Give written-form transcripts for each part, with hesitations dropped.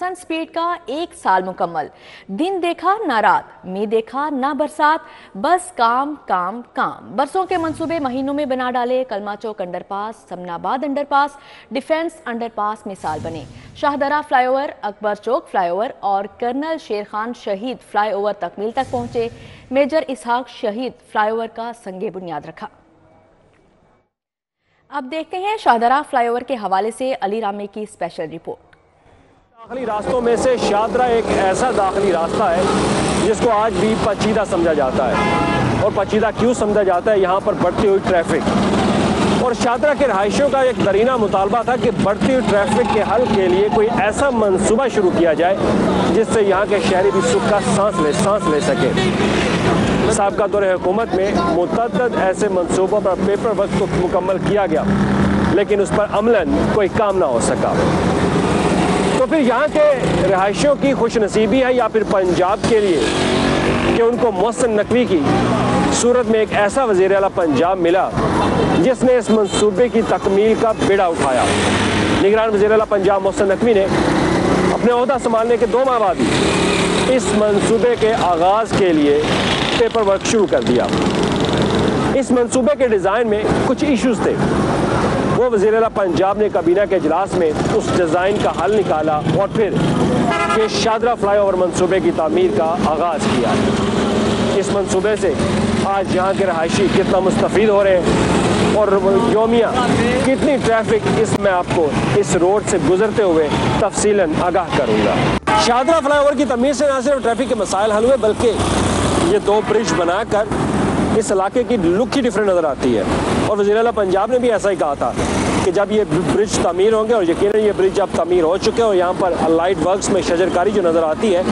सन speed का 1 साल मुकम्मल। दिन देखा ना रात, मी देखा ना बरसात, बस काम काम काम। बरसों के मंसूबे महीनों में बना डाले। Kalma Chowk underpass, Samanabad underpass, defence underpass मिसाल बने। शाहदरा फ्लाईओवर, अकबर चौक फ्लाईओवर और कर्नल शेर खान शहीद फ्लाईओवर तकमील तक पहुंचे। मेजर इसहाक शहीद फ्लाईओवर का संगे बुनियाद रखा। अब देखते हैं शाहदरा फ्लाईओवर के हवाले से अली रामे की स्पेशल रिपोर्ट। दाखिली रास्तों में से शाहदरा एक ऐसा दाखिली रास्ता है जिसको आज भी पेचीदा समझा जाता है। और पेचीदा क्यों समझा जाता है? यहाँ पर बढ़ती हुई ट्रैफिक और शाहदरा के रहायशियों का एक दरीना मुतालबा था कि बढ़ती हुई ट्रैफिक के हल के लिए कोई ऐसा मंसूबा शुरू किया जाए जिससे यहाँ के शहरी भी सुख का सांस ले सके। साबका दौरे हुकूमत में मुतअद्दिद ऐसे मंसूबों पर पेपर वर्क को मुकम्मल किया गया, लेकिन उस पर अमलन कोई काम ना हो सका। तो फिर यहाँ के रहायशियों की खुशनसीबी है या फिर पंजाब के लिए कि उनको मोहसिन नकवी की सूरत में एक ऐसा वज़ीर आला पंजाब मिला जिसने इस मंसूबे की तकमील का बेड़ा उठाया। निगरान वज़ीर आला पंजाब मोहसिन नकवी ने अपने ओहदा संभालने के 2 माह बाद ही इस मंसूबे के आगाज़ के लिए पेपर वर्क शुरू कर दिया। इस मंसूबे के डिज़ाइन में कुछ इश्यूज़ थे, वो वज़ीर आला पंजाब ने काबीना के इजलास में उस डिज़ाइन का हल निकाला और फिर ये शाहदरा फ्लाईओवर मंसूबे की तामीर का आगाज़ किया। इस मंसूबे से आज यहाँ के रहायशी कितना मुस्तफ़ीद हो रहे हैं और योमिया कितनी ट्रैफिक, इस मैं आपको इस रोड से गुजरते हुए तफसीलन आगाह करूँगा। शाहदरा फ्लाईओवर की तमीर से न सिर्फ ट्रैफिक के मसाइल हल हुए बल्कि ये 2 ब्रिज बनाकर इस इलाके की लुक ही डिफरेंट नज़र आती है। और वज़ीर आला पंजाब ने भी ऐसा ही कहा था कि जब ये ब्रिज तामीर होंगे, और यकीनन ये ब्रिज अब तामीर हो चुके हैं और यहाँ पर लाइट वर्क्स में शजरकारी जो नज़र आती है,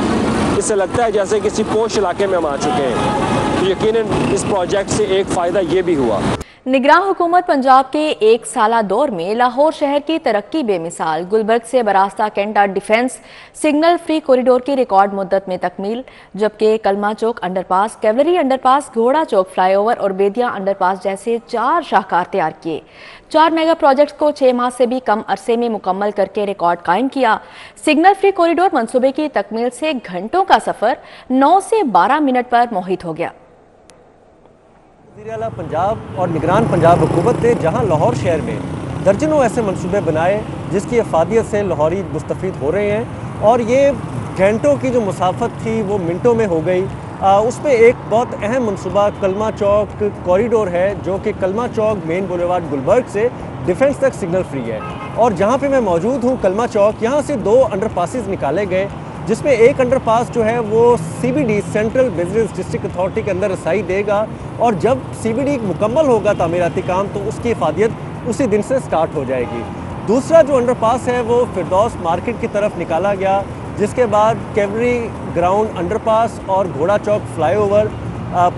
इससे लगता है जैसे किसी पोश इलाके में हम आ चुके हैं। तो यकीनन इस प्रोजेक्ट से एक फ़ायदा ये भी हुआ। निगरान हुकूमत पंजाब के 1 साला दौर में लाहौर शहर की तरक्की बेमिसाल। गुलबर्ग से बरास्ता कैंटा डिफेंस सिग्नल फ्री कॉरिडोर की रिकॉर्ड मुद्दत में तकमील, जबकि कलमा चौक अंडरपास, कैवलरी अंडरपास, घोड़ा चौक फ्लाईओवर और बेदिया अंडरपास जैसे 4 शाहकार तैयार किए। 4 मेगा प्रोजेक्ट्स को 6 माह से भी कम अरसे में मुकम्मल करके रिकॉर्ड कायम किया। सिग्नल फ्री कॉरिडोर मंसूबे की तकमील से घंटों का सफर 9 से 12 मिनट पर मोहित हो गया। वज़ीर आला पंजाब और निगरान पंजाब हुकूमत ने जहां लाहौर शहर में दर्जनों ऐसे मंसूबे बनाए जिसकी अफादियत से लाहौरी मुस्तफ़ीद हो रहे हैं और ये घंटों की जो मुसाफत थी वो मिनटों में हो गई। उसमें एक बहुत अहम मंसूबा कलमा चौक कॉरिडोर है जो कि कलमा चौक मेन बुलेवार्ड गुलबर्ग से डिफेंस तक सिग्नल फ्री है। और जहाँ पे मैं मौजूद हूँ कलमा चौक, यहाँ से 2 अंडरपासेस निकाले गए जिसमें एक अंडरपास जो है वो CBD central business district authority के अंदर रसाई देगा और जब CBD मुकम्मल होगा तामीराती काम तो उसकी इफादियत उसी दिन से स्टार्ट हो जाएगी। दूसरा जो अंडरपास है वो फिरदौस मार्केट की तरफ निकाला गया, जिसके बाद कैवलरी ग्राउंड अंडरपास और घोड़ा चौक फ्लाईओवर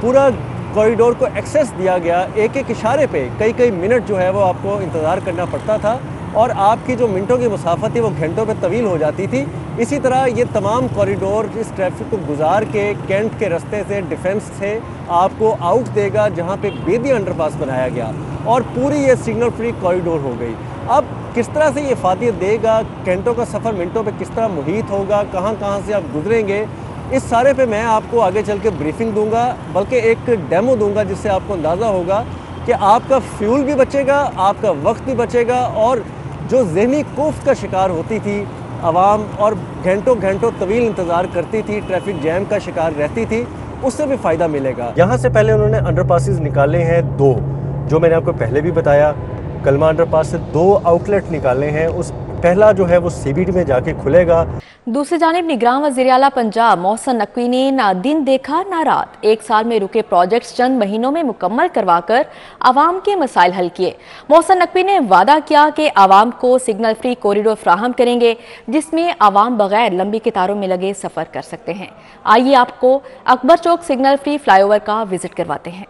पूरा कॉरिडोर को एक्सेस दिया गया। एक इशारे पे कई मिनट जो है वो आपको इंतज़ार करना पड़ता था और आपकी जो मिनटों की मुसाफत थी वो घंटों पे तवील हो जाती थी। इसी तरह ये तमाम कॉरिडोर इस ट्रैफिक को गुजार के कैंट के रास्ते से डिफेंस से आपको आउट देगा जहाँ पे बेदिया अंडरपास बनाया गया और पूरी ये सिग्नल फ्री कॉरिडोर हो गई। अब किस तरह से ये फायदा देगा, घंटों का सफ़र मिनटों पे किस तरह मुहित होगा, कहाँ से आप गुजरेंगे, इस सारे पे मैं आपको आगे चल के ब्रीफिंग दूंगा, बल्कि एक डेमो दूंगा जिससे आपको अंदाज़ा होगा कि आपका फ्यूल भी बचेगा, आपका वक्त भी बचेगा और जो ज़हनी कोफ्त का शिकार होती थी आवाम और घंटों तवील इंतज़ार करती थी, ट्रैफिक जैम का शिकार रहती थी, उससे भी फ़ायदा मिलेगा। यहाँ से पहले उन्होंने अंडरपासेस निकाले हैं 2, जो मैंने आपको पहले भी बताया। कलमा अंडरपास से 2 आउटलेट निकाले हैं, उस पहला जो है वो CBD में जाके खुलेगा। दूसरी जानिब निगरान वज़ीर आला पंजाब मोहसिन नकवी ने ना दिन देखा ना रात, 1 साल में रुके प्रोजेक्ट्स चंद महीनों में मुकम्मल करवाकर आवाम के मसाइल हल किए। मोहसिन नकवी ने वादा किया कि आवाम को सिग्नल फ्री कॉरिडोर फ्राहम करेंगे जिसमें आवाम बगैर लंबी कतारों में लगे सफ़र कर सकते हैं। आइए आपको अकबर चौक सिग्नल फ्री फ्लाईओवर का विजिट करवाते हैं।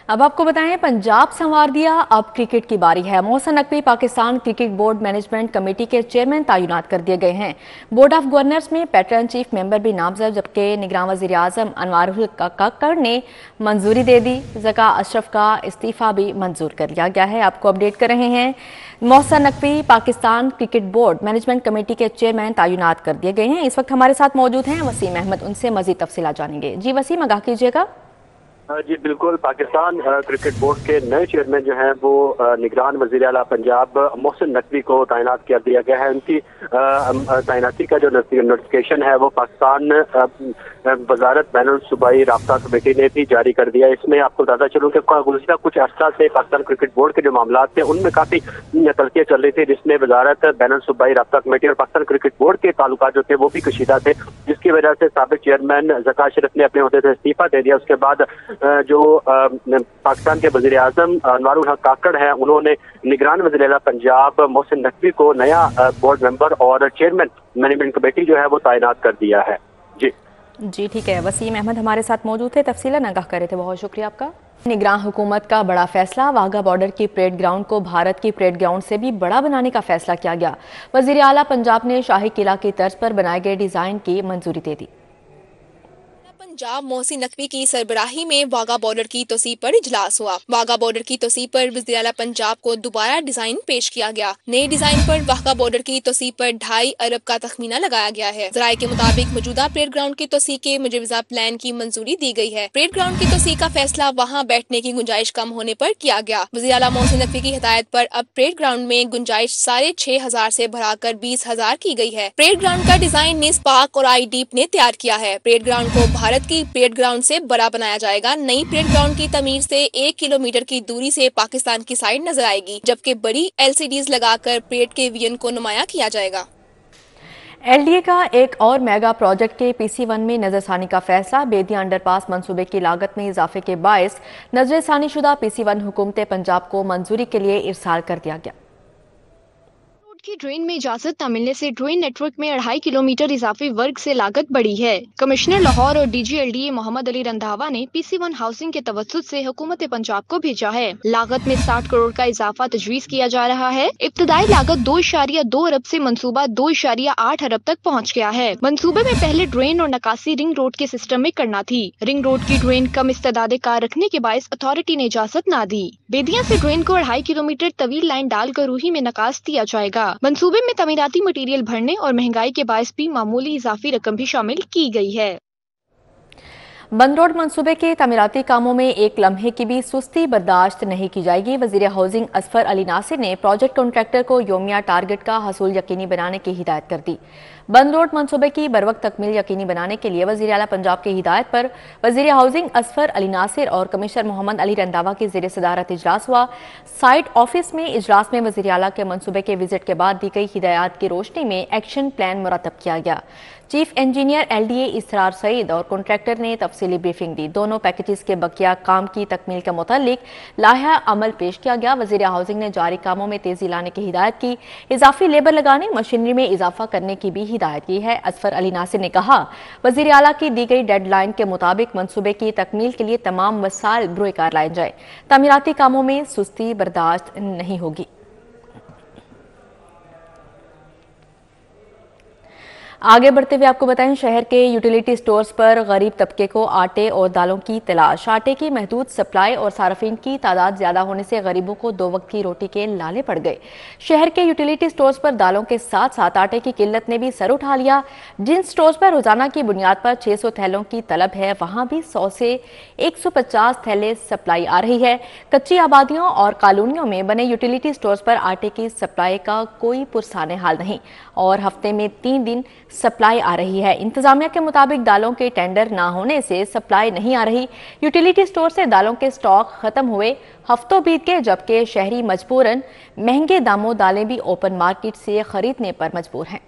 अब आपको बताएं, पंजाब संवार दिया, अब क्रिकेट की बारी है। Mohsin Naqvi Pakistan cricket board management committee के चेयरमैन तैनात कर दिए गए हैं। बोर्ड ऑफ गवर्नर्स में पैटर्न चीफ मेंबर भी नामजद, जबकि निगरान वजीर आजम अनवारुल काकड़ ने मंजूरी दे दी। ज़का अशरफ का इस्तीफा भी मंजूर कर लिया गया है। आपको अपडेट कर रहे हैं, Mohsin Naqvi Pakistan cricket board management committee के चेयरमैन तैनात कर दिए गए हैं। इस वक्त हमारे साथ मौजूद हैं वसीम अहमद, उनसे मजीद तफसीलात जानेंगे। जी वसीम, आगाह कीजिएगा। जी बिल्कुल, पाकिस्तान क्रिकेट बोर्ड के नए चेयरमैन जो हैं वो निगरान वज़ीर आला पंजाब मोहसिन नकवी को तैनात कर दिया गया है। उनकी तैनाती का जो नोटिफिकेशन है वो पाकिस्तान वजारत बैनुल सूबाई राब्ता कमेटी ने भी जारी कर दिया। इसमें आपको बताता चलूँ कि गुज़िश्ता कुछ अर्सा से पाकिस्तान क्रिकेट बोर्ड के जो मामला थे उनमें काफ़ी तलखियाँ चल रही थी, जिसमें वजारत बैनुल सूबाई राब्ता कमेटी और पाकिस्तान क्रिकेट बोर्ड के ताल्लुकात जो थे वो भी कशीदा थे, जिसकी वजह से साबिक चेयरमैन ज़का अशरफ ने अपने ओहदे से इस्तीफा दे दिया। उसके बाद जो पाकिस्तान के वज़ीर आज़म अनवारुल काकड़ हैं, उन्होंने निगरान वज़ीर आला पंजाब मोहसिन नकवी को नया बोर्ड मेंबर और चेयरमैन मैनेजमेंट कमेटी जो है वो तैनात कर दिया है। जी ठीक है, वसीम अहमद हमारे साथ मौजूद थे, तफसीलन आगाह कर रहे थे, बहुत शुक्रिया आपका। निगरान हुकूमत का बड़ा फैसला, वाघा बॉर्डर की परेड ग्राउंड को भारत की परेड ग्राउंड से भी बड़ा बनाने का फैसला किया गया। वज़ीर आला पंजाब ने शाही किला की तर्ज पर बनाए गए डिजाइन की मंजूरी दे दी। पंजाब मोहसिन नकवी की सरबराही में वाघा बॉर्डर की तोसी पर इजलास हुआ। वाघा बॉर्डर की तोसी पर वज़ीर आला पंजाब को दोबारा डिजाइन पेश किया गया। नए डिजाइन पर वाघा बॉर्डर की तोसी पर 2.5 अरब का तखमीना लगाया गया है। ज़राए के मुताबिक मौजूदा परेड ग्राउंड की तोसी के मुजवजा प्लान की मंजूरी दी गई है। परेड ग्राउंड की तोसी का फैसला वहाँ बैठने की गुंजाइश कम होने पर किया गया। वज़ीर आला मोहसिन नकवी की हिदायत पर अब परेड ग्राउंड में गुंजाइश 6,500 से बढ़ाकर 20,000 की गई है। परेड ग्राउंड का डिजाइन निस पाक और आई डीप ने तैयार किया है। परेड ग्राउंड को भारत की परेड ग्राउंड से बड़ा बनाया जाएगा। नई परेड ग्राउंड की तमीर से 1 किलोमीटर की दूरी से पाकिस्तान की साइड नजर आएगी, जबकि बड़ी LCDs लगाकर परेड के विजन को नुमाया किया जाएगा। LDA का एक और मेगा प्रोजेक्ट के PC1 में नजरसानी का फैसला, बेदिया अंडरपास मंसूबे की लागत में इजाफे के बायस नजरसानी शुदा PC1 हुकूमत पंजाब को मंजूरी के लिए इरसाल कर दिया गया। की ड्रेन में इजाजत न मिलने से ड्रेन नेटवर्क में 2.5 किलोमीटर इजाफी वर्ग से लागत बढ़ी है। कमिश्नर लाहौर और DG LDA मोहम्मद अली रंधावा ने PC1 हाउसिंग के तवज्जुद से हुकूमत पंजाब को भेजा है। लागत में 60 करोड़ का इजाफा तजवीज किया जा रहा है। इब्तदाई लागत 2.2 अरब से मंसूबा 2.8 अरब तक पहुँच गया है। मंसूबे में पहले ड्रेन और नकासी रिंग रोड के सिस्टम में करना थी। रिंग रोड की ड्रेन कम इस्तेदादे कार रखने के बायस अथॉरिटी ने इजाजत न दी। बेदिया से ड्रेन को 2.5 किलोमीटर तवील लाइन डालकर रूही में नकास दिया जाएगा। मंसूबे में तमीराती मटीरियल भरने और महंगाई के बायस भी मामूली इजाफी रकम भी शामिल की गई है। बंद रोड मंसूबे के तमीराती कामों में एक लम्हे की भी सुस्ती बर्दाश्त नहीं की जाएगी। वजीर हाउसिंग असफर अली नासिर ने प्रोजेक्ट कॉन्ट्रैक्टर को योमिया टारगेट का हसूल यकीनी बनाने की हिदायत कर दी। बंद रोड मंसूबे की बरवक्त तकमील यकीनी बनाने के लिए वज़ीर आला पंजाब की हिदायत पर वज़ीर हाउसिंग असफर अली नासिर और कमिश्नर मोहम्मद अली रंधावा की ज़ेर सदारत इजलास हुआ। साइट ऑफिस में इजलास में वज़ीर आला के मंसूबे के विजिट के बाद दी गई हिदायत की रोशनी में एक्शन प्लान मुरतब किया गया। चीफ इंजीनियर LDA इसरार सईद और कॉन्ट्रैक्टर ने तफसीली ब्रीफिंग दी। दोनों पैकेजेस के बकिया काम की तकमील के मुतालिक लाहा अमल पेश किया गया। वज़ीर हाउसिंग ने जारी कामों में तेजी लाने की हिदायत की। इजाफी लेबर लगाने, मशीनरी में इजाफा करने की भी हिदायत की है। असफर अली नासिर ने कहा, वज़ीर आला की दी गई डेडलाइन के मुताबिक मंसूबे की तकमील के लिए तमाम वसाइल बरोकार लाए जाए। तमीराती कामों में सुस्ती बर्दाश्त नहीं होगी। आगे बढ़ते हुए आपको बताएं, शहर के यूटिलिटी स्टोर्स पर गरीब तबके को आटे और दालों की तलाश। आटे की महदूद सप्लाई और सार्फिन की तादाद ज्यादा होने से गरीबों को 2 वक्त की रोटी के लाले पड़ गए। शहर के यूटिलिटी स्टोर्स पर दालों के साथ साथ आटे की किल्लत ने भी सर उठा लिया। जिन स्टोर्स पर रोजाना की बुनियाद पर 600 थैलों की तलब है, वहां भी 100 से 150 थैले सप्लाई आ रही है। कच्ची आबादियों और कॉलोनियों में बने यूटिलिटी स्टोर्स पर आटे की सप्लाई का कोई पुरसाने हाल नहीं और हफ्ते में 3 दिन सप्लाई आ रही है। इंतजामिया के मुताबिक दालों के टेंडर ना होने से सप्लाई नहीं आ रही। यूटिलिटी स्टोर से दालों के स्टॉक खत्म हुए हफ्तों बीत गए, जबकि शहरी मजबूरन महंगे दामों दालें भी ओपन मार्केट से खरीदने पर मजबूर हैं।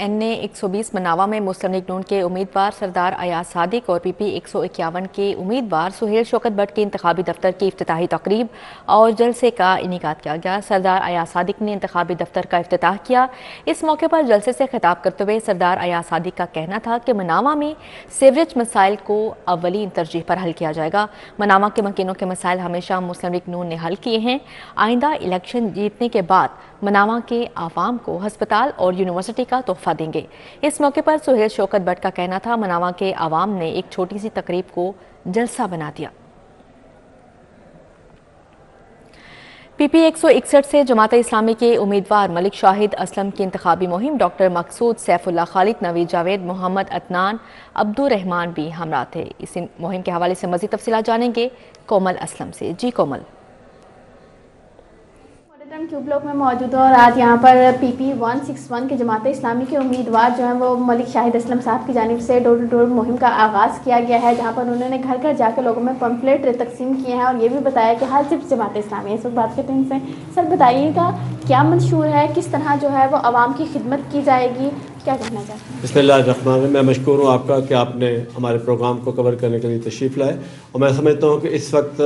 NA-120 मनावा में मुस्लिम लीग नून के उम्मीदवार सरदार अयाज सादिक और PP 151 के उम्मीदवार सुहेल शौकत भट्ट के इंतखाबी दफ्तर की इफ्तिताही तकरीब और जलसे का इनेकाद किया गया। सरदार अयाज सादिक ने इंतखाबी दफ्तर का इफ्तिताह किया। इस मौके पर जलसे से खिताब करते हुए सरदार अयाज सादिक का कहना था कि मनावा में सीवरेज मसाइल को अव्वलीन तरजीह पर हल किया जाएगा। मनावा के मकीनों के मसाइल हमेशा मुस्लिम लीग नून ने हल किए हैं। आइंदा इलेक्शन जीतने के बाद मनावा के आवाम को हस्पताल और यूनिवर्सिटी का तोहफा देंगे। इस मौके पर सुहेल शौकत भट्ट का कहना था मनावा के आवाम ने एक छोटी सी तकरीब को जलसा बना दिया। PP 161 से जमात इस्लामी के उम्मीदवार मलिक शाहिद असलम की इंतखाबी मुहिम डॉक्टर मकसूद, सैफुल्लाह खालिद, नवीद जावेद, मोहम्मद अदनान, अब्दुर रहमान भी हमरा थे। इसी मुहिम के हवाले से मज़ीद तफसीलात जानेंगे कोमल असलम से। जी कोमल। क्यू ब्लॉक में मौजूद है और आज यहाँ पर PP 161 के जमात इस्लामी के उम्मीदवार जो हैं वो मलिक शाहिद असलम साहब की जानिब से डोर टू डोर मुहिम का आगाज़ किया गया है, जहाँ पर उन्होंने घर घर जाकर लोगों में पम्फलेट तकसीम किए हैं और ये भी बताया कि हाल सिर्फ जमात इस्लामी है। इस वक्त बात करते हैं इनसे। सर बताइएगा क्या मंशूर है, किस तरह जो है वो आवाम की खिदमत की जाएगी, क्या कहना चाहते हैं? बिस्मिल्लाहिर्रहमानिर्रहीम। मैं मशकूर हूँ आपका कि आपने हमारे प्रोग्राम को कवर करने के लिए तशरीफ़ लाए। और मैं समझता हूँ कि इस वक्त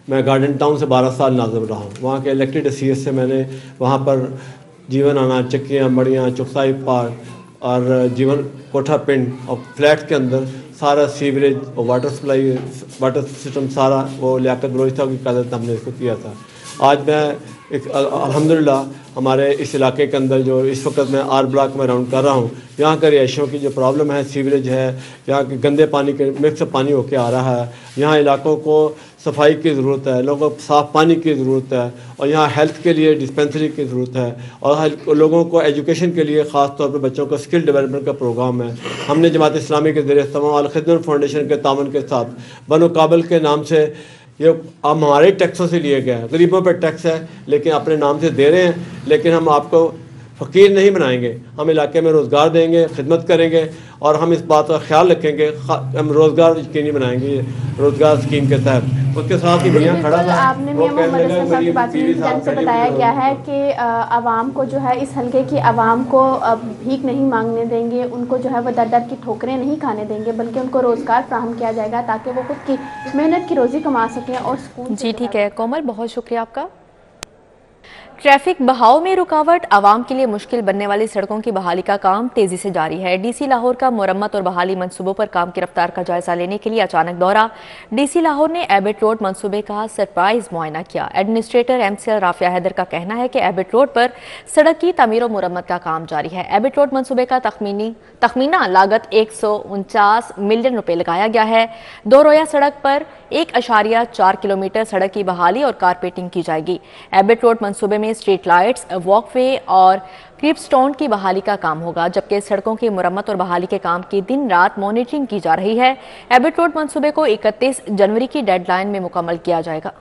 मैं गार्डन टाउन से 12 साल नाज़िम रहा हूँ। वहाँ के इलेक्टेड CS से मैंने वहाँ पर जीवन आना, चक्कियाँ, मड़ियाँ, चुकसाई पार्क और जीवन कोठा पिंड और फ्लैट के अंदर सारा सीवरेज और वाटर सप्लाई, वाटर सिस्टम सारा वो लियाकत बलोच साहब की क़यादत हमने इसको किया था। आज मैं अल्हम्दुलिल्लाह हमारे इस इलाके के अंदर जो इस वक्त मैं R ब्लॉक में राउंड कर रहा हूँ, यहाँ के रिहायशियों की जो प्रॉब्लम है, सीवरेज है, यहाँ के गंदे पानी के मिक्स पानी होके आ रहा है, यहाँ इलाकों को सफाई की ज़रूरत है, लोगों को साफ़ पानी की ज़रूरत है और यहाँ हेल्थ के लिए डिस्पेंसरी की ज़रूरत है और लोगों को एजुकेशन के लिए ख़ास तौर पर बच्चों को स्किल डेवलपमेंट का प्रोग्राम है। हमने जमात इस्लामी के ज़रिए तमाम अल खिदमत फाउंडेशन के तावन के साथ बनो काबिल के नाम से ये हम हमारे टैक्सों से लिए गए हैं, गरीबों पर टैक्स है लेकिन अपने नाम से दे रहे हैं, लेकिन हम आपको फ़कीर नहीं बनाएंगे, हम इलाके में रोज़गार देंगे, खिदमत करेंगे और हम इस बात का ख्याल रखेंगे, हम रोज़गार यकीनी बनाएंगे रोज़गार स्कीम के तहत। उसके साथ ही भैया खड़ा था, आपने मियां मोहम्मद असलम साहब की बात से बताया गया है कि आवाम को जो है इस हल्के की आवाम को भीख नहीं मांगने देंगे, उनको जो है वो दर दर की ठोकरें नहीं खाने देंगे, बल्कि उनको रोज़गार फ्राहम किया जाएगा ताकि वो खुद की मेहनत की रोज़ी कमा सकें और स्कूल। जी ठीक है कोमल, बहुत शुक्रिया आपका। ट्रैफिक बहाव में रुकावट, आवाम के लिए मुश्किल बनने वाली सड़कों की बहाली का काम तेजी से जारी है। DC लाहौर का मुरम्मत और बहाली मंसूबों पर काम की रफ्तार का जायजा लेने के लिए अचानक दौरा। DC लाहौर ने एबट रोड मंसूबे का सरप्राइज मुआयना किया। एडमिनिस्ट्रेटर MCL राफिया हैदर का कहना है कि एबट रोड पर सड़क की तमीर और मुरम्मत का काम जारी है। एबट रोड मंसूबे का तखमीना लागत 149 मिलियन रुपए लगाया गया है। दो रोया सड़क पर 1.4 किलोमीटर सड़क की बहाली और कारपेटिंग की जाएगी। एबट रोड मंसूबे में स्ट्रीट लाइट्स, वॉकवे और क्रिपस्टोन की बहाली का काम होगा, जबकि सड़कों की मुरम्मत और बहाली के काम की दिन रात मॉनिटरिंग की जा रही है। एबट रोड मंसूबे को 31 जनवरी की डेडलाइन में मुकम्मल किया जाएगा।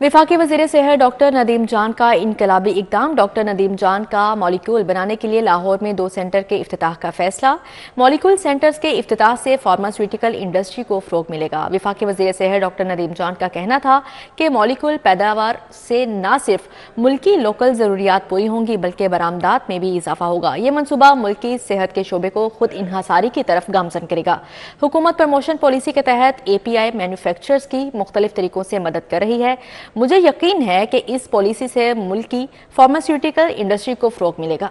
वफाकी वज़ीर सेहत डॉक्टर नदीम जान का इनकलाबी इक़दाम। डॉक्टर नदीम जान का मॉलिक्यूल बनाने के लिए लाहौर में 2 सेंटर के इफ्तिताह का फैसला। मॉलिक्यूल सेंटर्स के इफ्तिताह से फार्मास्यूटिकल इंडस्ट्री को फ़रोग़ मिलेगा। वफाकी वज़ीर सेहत डॉक्टर नदीम जान का कहना था कि मॉलिक्यूल पैदावार से न सिर्फ मुल्की लोकल ज़रूरियात पूरी होंगी बल्कि बरामदात में भी इजाफा होगा। ये मनसूबा मुल्की सेहत के शोबे को खुद इन्हासारी की तरफ गामजन करेगा। हुकूमत प्रमोशन पॉलिसी के तहत API मैन्युफैक्चरर्स की मुख्तलिफ तरीकों से मदद कर रही है। मुझे यकीन है कि इस पॉलिसी से मुल्की फार्मास्यूटिकल इंडस्ट्री को फ़रोग़ मिलेगा।